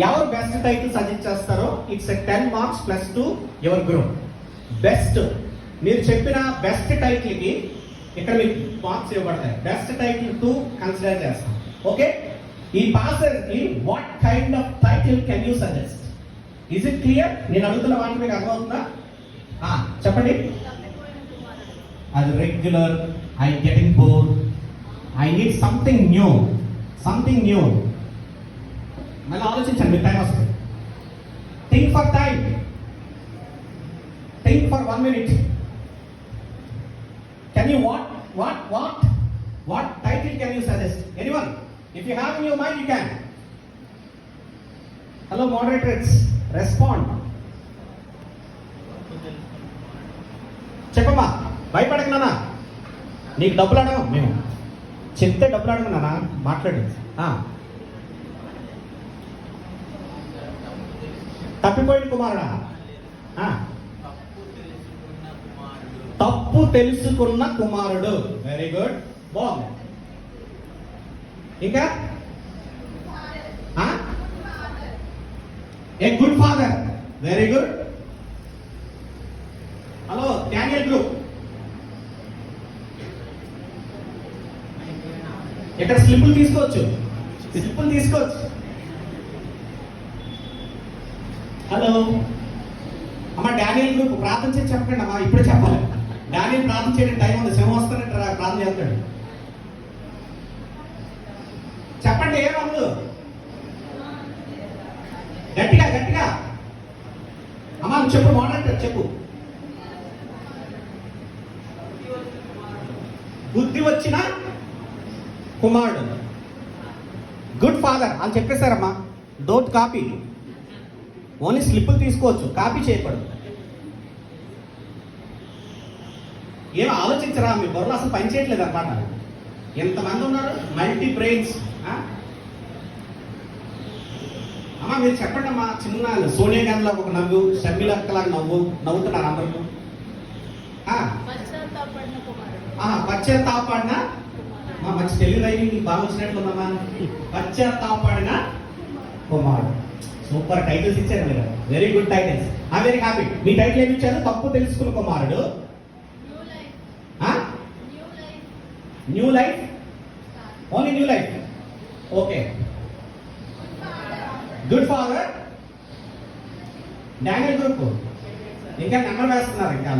ఎవరు best title suggest చేస్తారో it's 10 marks plus to your group. Best మీరు చెప్పిన బెస్ట్ టైటిల్కి ఇక్కడ మీకు మార్క్స్ ఇవ్వబడతాయి. బెస్ట్ టైటిల్ 2 కన్సిడర్ చేస్తాం. ఓకే, ఈ పాసెస్కి what kind of title can you suggest? Is it clear? నేను అడుగుతున్న వాటి మీకు అర్థమవుతుందా? చెప్పండి. అది regular, I getting bored, I need something new. మళ్ళీ ఆలోచించండి, మీ టైం వస్తుంది. Think for time, think for 1 minute. Can you what title can you suggest? Anyone? If you have in your mind, you can. Hello moderators, respond. చెప్పమ్మా, భయపడకు నాన్న. నీకు డబ్బులు అడగం మేము, చెప్తే డబ్బులు అడగం నాన్న, మాట్లాడి. తప్పిపోయిన కుమారుడా? తప్పు తెలుసుకున్న కుమారుడు. వెరీ గుడ్, బాగుంది. ఇంకా a good father. Very good. Hello Daniel group, ఇక్కడ స్లిప్పులు తీసుకోవచ్చు. హలో అమ్మా, డానియల్ గ్రూప్ ప్రార్థన చేసి చెప్పండి అమ్మా. ఇప్పుడే చెప్పాలి. డానియల్ ప్రార్థన చేయడం టైం ఉంది. సింహం వస్తానంటే ప్రార్థన చేస్తాడు. చెప్పండి, ఏమవుతుంది? గట్టిగా అమ్మా నువ్వు చెప్పు. మోడరేటర్ చెప్పు. బుద్ధి వచ్చిన కుమారుడు. గుడ్ ఫాదర్ అని చెప్పేశారమ్మా. డోంట్ కాపీ, ఓన్లీ స్లిప్పులు తీసుకోవచ్చు, కాపీ చేయకూడదు. ఏం ఆలోచించరా? మీ బుర్రలు అసలు పనిచేయట్లేదు అన్నమాట. ఎంతమంది ఉన్నారు మల్టీ బ్రెయిన్స్. అమ్మా మీరు చెప్పండి అమ్మా. చిన్న సోనియా గాంధీలో ఒక నవ్వు, షర్మిల అక్కలాగా నవ్వుతున్నారు అందరూ. పశ్చాత్తాపడిన మంచి తెలుగు రైటింగ్ బాగా వచ్చినట్లుందమ్మా. పశ్చాత్తాపడిన కుమారుడు. సూపర్ టైటిల్స్ ఇచ్చారు మీరు. Very good titles. I very happy. Me title ఏమి ఇచ్చారు? తప్పు తెలుసుకున్న కుమారుడు, new life, only new life. Okay, good father. Daniel group ఇంకా నెంబర్ వేస్తున్నారు. ఇంకా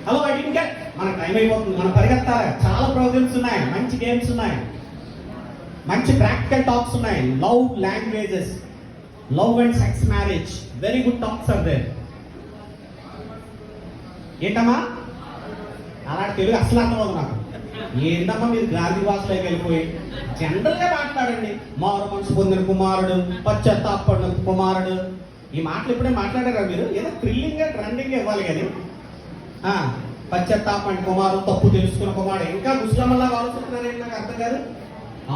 హలో, ఐ డింట్ గెట్. మన టైం అయిపోతుంది, మనం పరిగెత్తాలి. చాలా ప్రోగ్రామ్స్ ఉన్నాయి, మంచి గేమ్స్ ఉన్నాయి, మంచి ప్రాక్టికల్ టాక్స్ ఉన్నాయి. Love languages, love and sex marriage, very good talks are there. ఏంటమ్మా అలాంటి తెలుగు అసలు అర్థమవుతుంది నాకు. ఏంటమ్మా మీరు గాంధీ భాషలోకి వెళ్ళిపోయి జనరల్ గా మాట్లాడండి. మారు మనసు పొందిన కుమారుడు, పశ్చాత్తాపడిన కుమారుడు, ఈ మాటలు ఇప్పుడే మాట్లాడారా మీరు? ఏదో థ్రిల్లింగ్ గా ట్రెండింగ్ ఇవ్వాలి కానీ పశ్చాత్తాపడిన కుమారుడు, తప్పు తెలుసుకున్న కుమారుడు, ఇంకా ముస్లింలా ఆలోచిస్తున్నారేంటి నాకు అర్థం కాదు.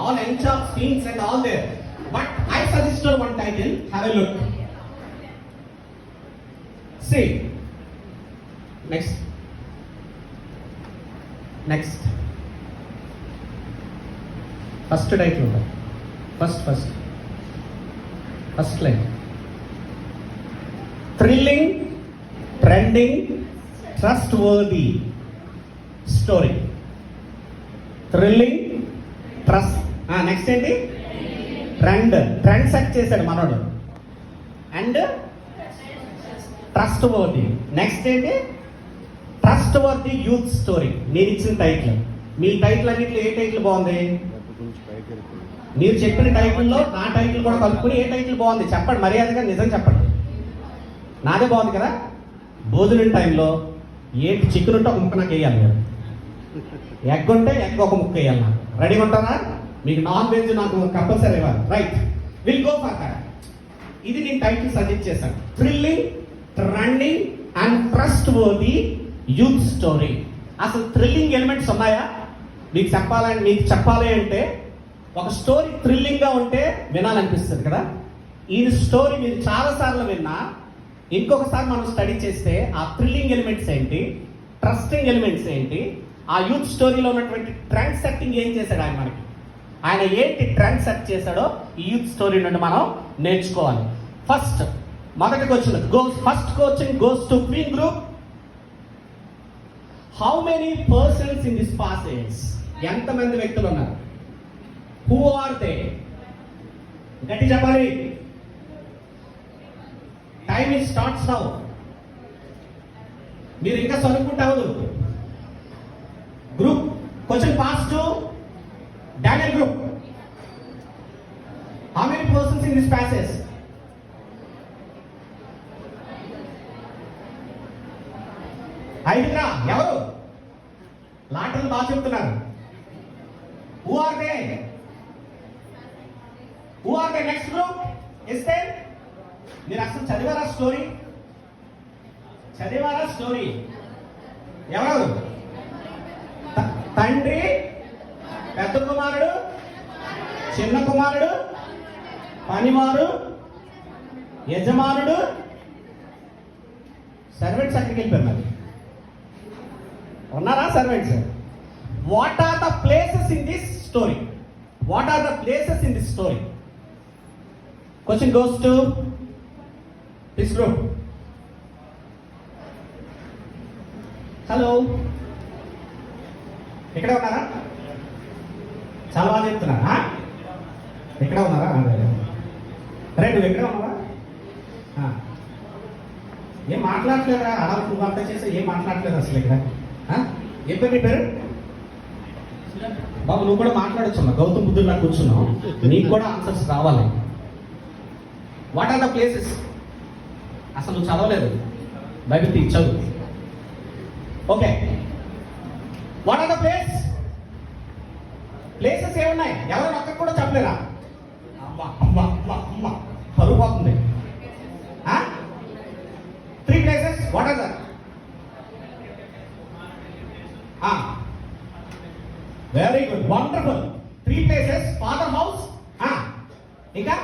All inch of things and all there. But I suggested one title. Have a look. See next first title ఉంటుంది. First line thrilling, trending, trustworthy story. Thrilling, trust. Next ఏంటి? ట్రెండ్ సెట్ చేశాడు మనోడు. And trustworthy. Next ఏంటి? Trustworthy youth story. నేను ఇచ్చిన title. మీ title అన్నింటిలో ఏ title బాగుంది? మీరు చెప్పిన టైటిల్లో నా టైటిల్ కూడా కలుపుకుని ఏ టైటిల్ బాగుంది చెప్పండి. మర్యాదగా నిజం చెప్పండి. నాదే బాగుంది కదా. భోజనం టైంలో ఏంటి చికెన్ ఉంటే ఒక ముక్క నాకు వేయాలి, మీరు ఎగ్ ఉంటే ఎగ్ ఒక ముక్క వేయాలి నాకు. రెడీగా ఉంటారా? మీకు నాన్ వెజ్ నాకు కంపల్సరీ ఇవ్వాలి. Right, will go for that. ఇది నేను టైటిల్ సజెస్ట్ చేశాను. Thrilling, trending and trustworthy youth story. అసలు థ్రిల్లింగ్ ఎలిమెంట్స్ ఉన్నాయా? మీకు చెప్పాలి అంటే ఒక స్టోరీ థ్రిల్లింగ్ గా ఉంటే వినాలనిపిస్తుంది కదా. ఈ స్టోరీ మీరు చాలాసార్లు విన్నా, ఇంకొకసారి మనం స్టడీ చేస్తే ఆ థ్రిల్లింగ్ ఎలిమెంట్స్ ఏంటి, ట్రస్టింగ్ ఎలిమెంట్స్ ఏంటి, ఆ యూత్ స్టోరీలో ఉన్నటువంటి ట్రెండ్ సెట్టింగ్ ఏం చేశాడు ఆయన మనకి, ఆయన ఏంటి ట్రెండ్ సెట్ చేశాడో ఈ యూత్ స్టోరీ నుండి మనం నేర్చుకోవాలి. ఫస్ట్ మొదటి question first coaching goes to queen group. How many persons in this passage? ఎంతమంది వ్యక్తులు ఉన్నారు? Who are they? గట్టి చెప్పాలి. Time is starts now. మీరు ఇంకా చదువుకుంటారు. Group question pass to Daniel group. How many persons in this passage? ఐదుగురా. ఎవరు? లాటర్లు బాగా చెప్తున్నారు. Who are they? Who are they? Next group ఇస్తే మీరు అసలు చదివారా స్టోరీ? చదివారా స్టోరీ? ఎవరు? తండ్రి, పెద్ద కుమారుడు, చిన్న కుమారుడు, పనివారు, యజమానుడు, సర్వెంట్స్ అక్కడికి వెళ్ళిపోయారు. మరి ఉన్నారా servants? What are the places in this story? What are the places in this story? Question goes to this group. Hello, ఇక్కడ ఉన్నారా? చాలా బాగా చెప్తున్నారా? ఎక్కడ ఉన్నారా? రే, నువ్వు ఎక్కడ ఉన్నావా? ఏం మాట్లాడలేదా? అలా నువ్వు అంతా చేస్తే ఏం మాట్లాడలేదు అసలు ఇక్కడ. ఏం పేరు నీ పేరు? బాబు నువ్వు కూడా మాట్లాడొచ్చు. గౌతమ్ బుద్ధుల్లా కూర్చున్నావు, నీకు కూడా ఆన్సర్స్ రావాలి. What are the places? అసలు నువ్వు చదవలేదు, బైబిల్ తీసి చదువు. Okay, what are the places ఏమున్నాయి? ఎవరు ఒక్క కూడా చెప్పలేరా? అమ్మ అమ్మ అమ్మ అమ్మ పరుగు పోతుంది. 3 places. What are the? Very good, wonderful. 3 places. Father house. ఇంకా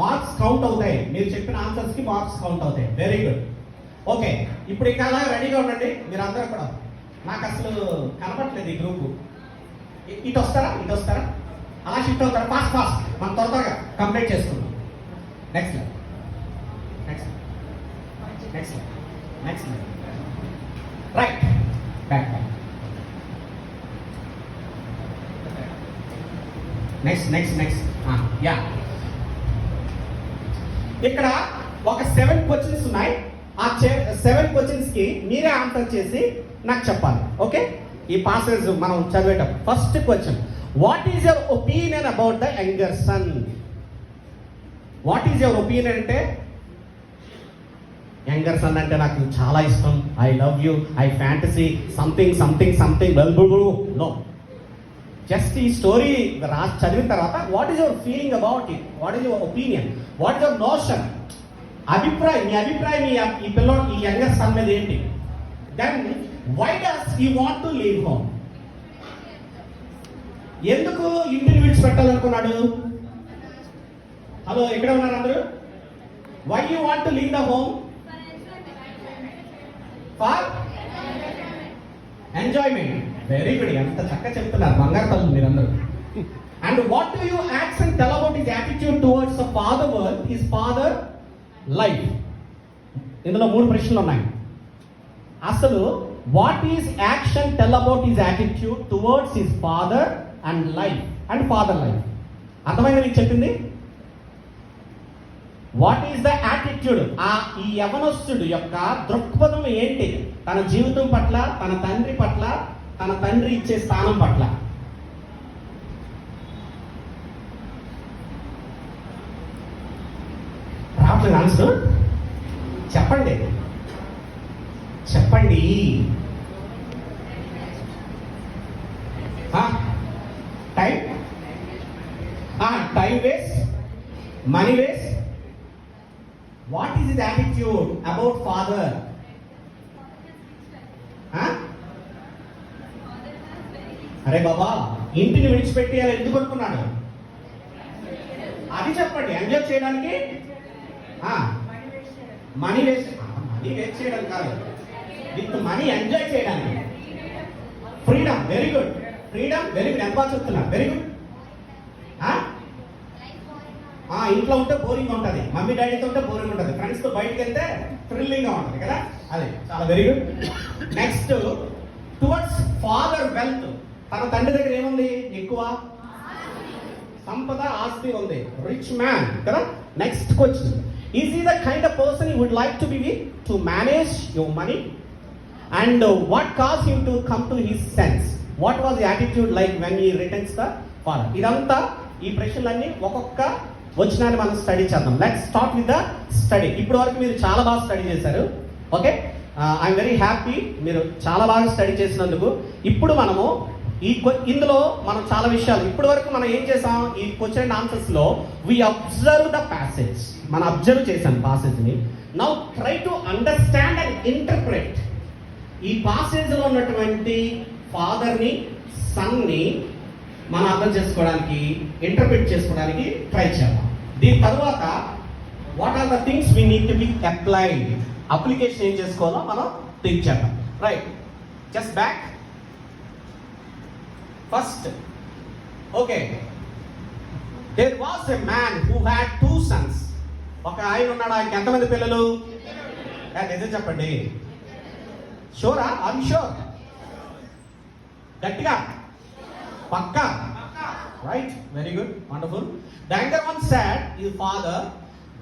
మార్క్స్ కౌంట్ అవుతాయి. మీరు చెప్పిన ఆన్సర్స్ కి మార్క్స్ కౌంట్ అవుతాయి. Very good. ఓకే, ఇప్పుడు ఇంకా అలా రెడీగా ఉండండి మీరు అందరూ కూడా. నాకు అసలు కనపట్లేదు ఈ గ్రూపు. ఇటు వస్తారా? ఇటు వస్తారా? అలా షిఫ్ట్ అవుతారా? ఫాస్ట్ ఫాస్ట్ మనం త్వరగా కంప్లీట్ చేసుకుందాం. Next next next next right. Back back. Next next next yeah. ఇక్కడ ఒక 7 క్వశ్చన్స్ ఉన్నాయి. ఆ 7 క్వశ్చన్స్ కి మీరే ఆన్సర్ చేసి నాకు చెప్పాలి. ఓకే, ఈ పాసేజ్ మనం చదివేటప్పుడు first question, what is your opinion about the younger son? What is your opinion అంటే, యంగర్ సన్ అంటే నాకు చాలా ఇష్టం, I love you, I fantasy something something something well no. Just ఈ స్టోరీ రాసి చదివిన తర్వాత what is your feeling about it? What is your opinion? What is your notion? అభిప్రాయం, మీ అభిప్రాయం ఈ పిల్లలు ఈ యంగర్ సన్ మీద ఏంటి? Then why does he want to leave home? ఎందుకు ఇంటిని విడిచిపెట్టాలనుకున్నాడు? హలో, ఎక్కడ ఉన్నారు అందరూ? Why you want to leave the home? For enjoyment. Very good, ఎంత చక్కగా చెప్తున్నారు, బంగారు తల్లు మీరందరూ. And what do you act and tell about his attitude towards the father world, his father life? ఇందులో 3 ప్రశ్నలు ఉన్నాయి. అసలు what is action tell about his attitude towards his father and life and father life? అర్థమైంది మీకు చెప్పింది? What is the attitude? ఈ యవనస్తుడు యొక్క దృక్పథం ఏంటి తన జీవితం పట్ల, తన తండ్రి పట్ల, తన తండ్రి ఇచ్చే స్థానం పట్ల? రావట్లేదు ఆన్సర్? చెప్పండి చెప్పండి. Time waste, money waste. What is his attitude about father? అరే బాబా, ఇంటిని విడిచిపెట్టి అలా ఎందుకు అనుకున్నాడు? అది చెప్పండి. ఎంజాయ్ చేయడానికి, మనీ వేస్ట్ చేయడం కాదు, విత్ మనీ ఎంజాయ్ చేయడానికి. Freedom. Very good. Freedom, very good. ఎంత బాగా చెప్తున్నా, వెరీ గుడ్. ఇంట్లో ఉంటే బోరింగ్ ఉంటుంది, మమ్మీ డాడీతో ఉంటే బోరింగ్ ఉంటుంది, ఫ్రెండ్స్తో బయటకు వెళ్తే థ్రిల్లింగ్గా ఉంటుంది కదా, అది చాలా very good. Next, towards father wealth, తన తండ్రి దగ్గర ఏముంది ఎక్కువ? సంపద, ఆస్తి ఉంది, రిచ్ మ్యాన్ కదా. నెక్స్ట్ క్వశ్చన్, ఈజ్ ఈ the kind of person you would like to be with to manage your money? And what cause him to come to his sense? What was the attitude like when he returns the father? ఇదంతా ఈ ప్రశ్నలన్నీ ఒక్కొక్క వచ్చినాన్ని మనం study చేద్దాం. Let's start with the study. ఇప్పటి వరకు మీరు చాలా బాగా స్టడీ చేశారు. ఓకే, ఐఎమ్ వెరీ హ్యాపీ మీరు చాలా బాగా స్టడీ చేసినందుకు. ఇప్పుడు మనము ఇందులో మనం చాలా విషయాలు ఇప్పటి వరకు మనం ఏం చేసాం, ఈ క్వశ్చన్ అండ్ ఆన్సర్స్ లో వి అబ్జర్వ్ ద ప్యాసేజ్, మనం అబ్జర్వ్ చేసాం పాసేజ్ ని. Now try to understand and interpret. ఈ పాసేజ్ లో ఉన్నటువంటి ఫాదర్ ని, సన్ ని మనం అర్థం చేసుకోవడానికి, ఇంటర్ప్రిట్ చేసుకోవడానికి ట్రై చేద్దాం. దీని తర్వాత what are the things we need to be applied, application ఏం చేసుకోవాలో మనం థింక్ చేద్దాం. Right, just back. First, okay, there was a man who had 2 sons. ఒక ఆయన ఉన్నాడు, ఆయనకి ఎంతమంది పిల్లలు? నిజం చెప్పండి. షూరా? Are you sure? గట్టిగా, పక్కా? Right, very good, wonderful. The younger one said his father,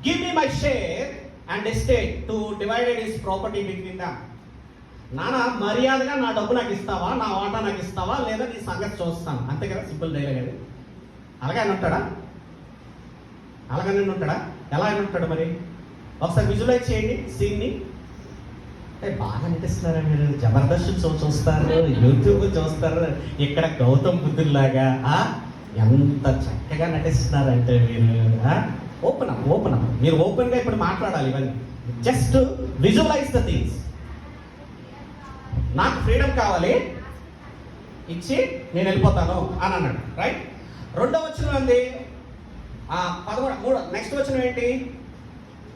give me my share and estate to divide his property between them. నాన్న, మర్యాదగా నా డబ్బు నాకు ఇస్తావా, నా వాటా నాకు ఇస్తావా, లేదా నీ సంగతి చూస్తాను, అంతే కదా, సింపుల్ డైలాగ్ అది. అలాగే ఉంటాడా? అలాగనే ఉంటాడా? ఎలా అని ఉంటాడు మరి? ఒకసారి విజువలైజ్ చేయండి సీన్ని. బాగా నటిస్తున్నారా మీరు? జబర్దస్త్ షో చూస్తారు, యూట్యూబ్ చూస్తారు, ఇక్కడ గౌతమ్ బుద్ధుల్లాగా ఎంత చక్కగా నటిస్తున్నారంటే మీరు. ఓపెన్ అప్ మీరు ఓపెన్ గా ఇప్పుడు మాట్లాడాలి. ఇవన్నీ జస్ట్ విజువలైజ్ ద థింగ్స్. నాకు ఫ్రీడమ్ కావాలి, ఇచ్చి నేను వెళ్ళిపోతాను అని అన్నాడు. రైట్, రెండో వచనం ఉంది 13. నెక్స్ట్ వచనం ఏంటి?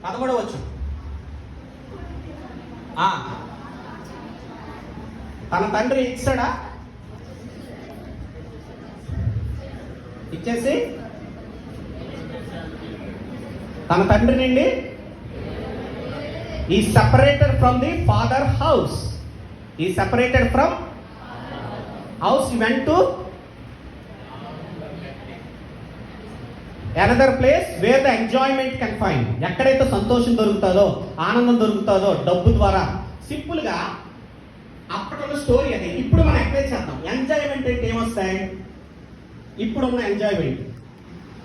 13వ వచనం. తన తండ్రి ఇచ్చాడా? ఇచ్చేసి తన తండ్రి నుండి ఈ separated from the father house. ఈ separated from house went to another place where the enjoyment can find. ఎక్కడైతే సంతోషం దొరుకుతుందో, ఆనందం దొరుకుతుందో డబ్బు ద్వారా. సింపుల్ గా అప్పట్లో స్టోరీ అది. ఇప్పుడు మనం ఎక్స్ప్లెయిన్ చేద్దాం. ఎంజాయ్మెంట్ అంటే ఏమొస్తాయి? ఇప్పుడున్న ఎంజాయ్మెంట్.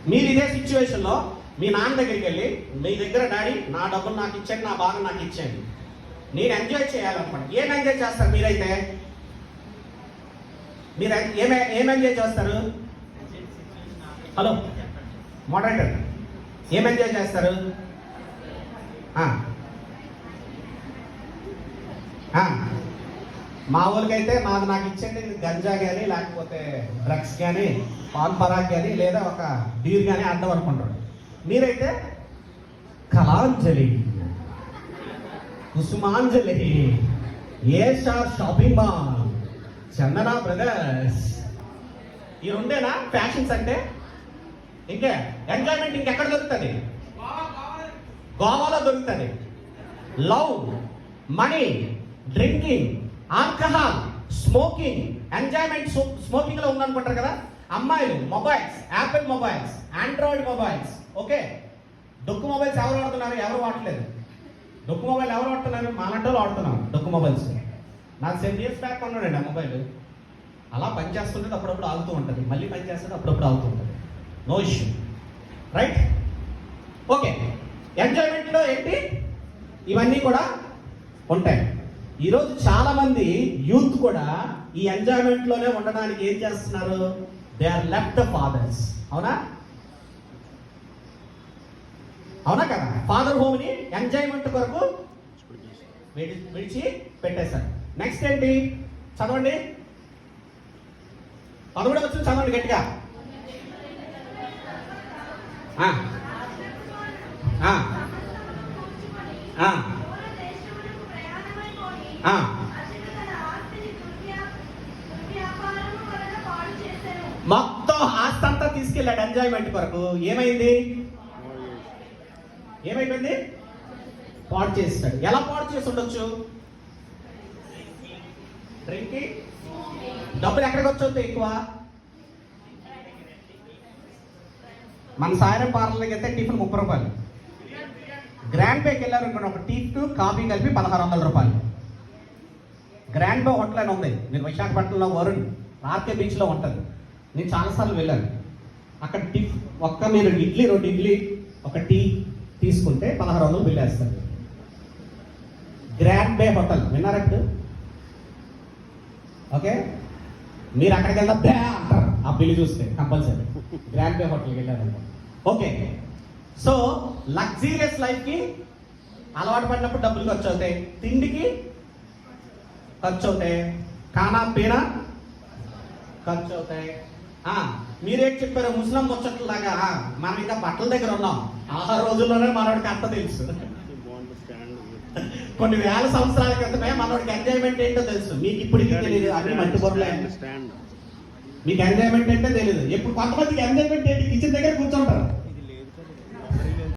మీరు ఇదే సిచ్యువేషన్ లో మీ నాన్న దగ్గరికి వెళ్ళి, మీ దగ్గర డాడీ నా డబ్బులు నాకు ఇచ్చాడు, నా బాధ నాకు ఇచ్చాడు, నేను ఎంజాయ్ చేయాలన్నమాట. ఏం ఎంజాయ్ చేస్తారు మీరైతే? మీరు ఏం ఎంజాయ్ చేస్తారు? హలో మోడరేటర్, ఏం ఎంజాయ్ చేస్తారు? మా ఊరికైతే నాది నాకు ఇచ్చండి, గంజా కానీ, లేకపోతే డ్రగ్స్ కానీ, పాన్ పరాగ్ కానీ, లేదా ఒక బీర్ కానీ అర్థం అనుకుంటాడు. మీరైతే కళాంజలి, కుసుమాంజలి, ఏషార్ షాపింగ్ మాల్, చందన బ్రదర్స్, ఈ రెండేనా ఫ్యాషన్స్ అంటే? ఇంకే ఎంజాయ్మెంట్ ఇంకెక్కడ దొరుకుతుంది? గోవాలో దొరుకుతుంది. Love, money, drinking, alcohol, smoking. Enjoyment smoking లో ఉందనుకుంటారు కదా. అమ్మాయిలు, mobiles, Apple mobiles, Android mobiles. Okay, డొక్కు మొబైల్స్ ఎవరు వాడుతున్నారు? ఎవరు వాడట్లేదు. డొక్కు మొబైల్ ఎవరు వాడుతున్నారు? మాలంటోళ్ళు వాడుతున్నాం డొక్కు మొబైల్స్. నాకు 7 years బ్యాక్ కొన్నాడండి ఆ మొబైల్. అలా పనిచేస్తుంటుంది, అప్పుడప్పుడు ఆగుతూ ఉంటుంది, మళ్ళీ పనిచేస్తుంది, అప్పుడప్పుడు ఆగుతూ ఉంటుంది. No issue. Right, okay. ఎంజాయ్మెంట్లో ఏంటి? ఇవన్నీ కూడా ఉంటాయి. ఈరోజు చాలా మంది యూత్ కూడా ఈ ఎంజాయ్మెంట్ లోనే ఉండడానికి ఏం చేస్తున్నారు? They are left the fathers. అవునా కదా? ఫాదర్ హోమ్ ని ఎంజాయ్మెంట్ కొరకు విడిచి పెట్టేశారు. నెక్స్ట్ ఏంటి? చదవండి, 11వ వచనం చదవండి గట్టిగా. వెళ్ళాడు ఎంజాయ్మెంట్ కొరకు, ఏమైంది? ఏమైపోయింది? పాడు చేస్తాడు. ఎలా పాడు చేసి ఉండొచ్చు? డ్రింకింగ్. డబ్బులు ఎక్కడికి వచ్చి ఎక్కువ? మన సాయం పార్లర్కి అయితే టిఫిన్ 30 రూపాయలు. గ్రాండ్ పేకి వెళ్ళారు అనుకోండి, ఒక టీ టు కాఫీ కలిపి 1600 రూపాయలు. గ్రాండ్ బే హోటల్ అని ఉంది, మీరు విశాఖపట్నంలో వరుణ్ ఆర్కే బీచ్లో ఉంటుంది. నేను చాలాసార్లు వెళ్ళాను. అక్కడ మీరు ఇడ్లీ 2 ఇడ్లీ ఒక టీ తీసుకుంటే 1600 బిల్ వేస్తారు. గ్రాండ్ బే హోటల్ విన్నారంటే ఓకే, మీరు అక్కడికి వెళ్తా బ్యా అంటారు ఆ బిల్లు చూస్తే కంపల్సరీ. గ్రాండ్ బే హోటల్కి వెళ్ళారంట. ఓకే, సో లగ్జీరియస్ లైఫ్కి అలవాటు పడినప్పుడు డబ్బులు ఖర్చు అవుతాయి, తిండికి ఖర్చు అవుతాయి, ఖానా పీనా ఖర్చు అవుతాయి. మీరేం చెప్పారు? ముస్లిం ముచ్చట్లాగా మనం ఇంకా బట్టల దగ్గర ఉన్నాం. ఆ రోజుల్లోనే మనోడికి అంత తెలుసు. కొన్ని వేల సంవత్సరాల క్రితమే మనోడికి ఎంజాయ్మెంట్ ఏంటో తెలుసు. మీకు ఇప్పటికీ తెలియదు, అన్ని మట్టి బొర్రలే. మీకు ఎంజాయ్మెంట్ అంటే తెలియదు. ఎప్పుడు కొంతమందికి ఎంజాయ్మెంట్ ఏంటి? కిచెన్ దగ్గర కూర్చుంటారు.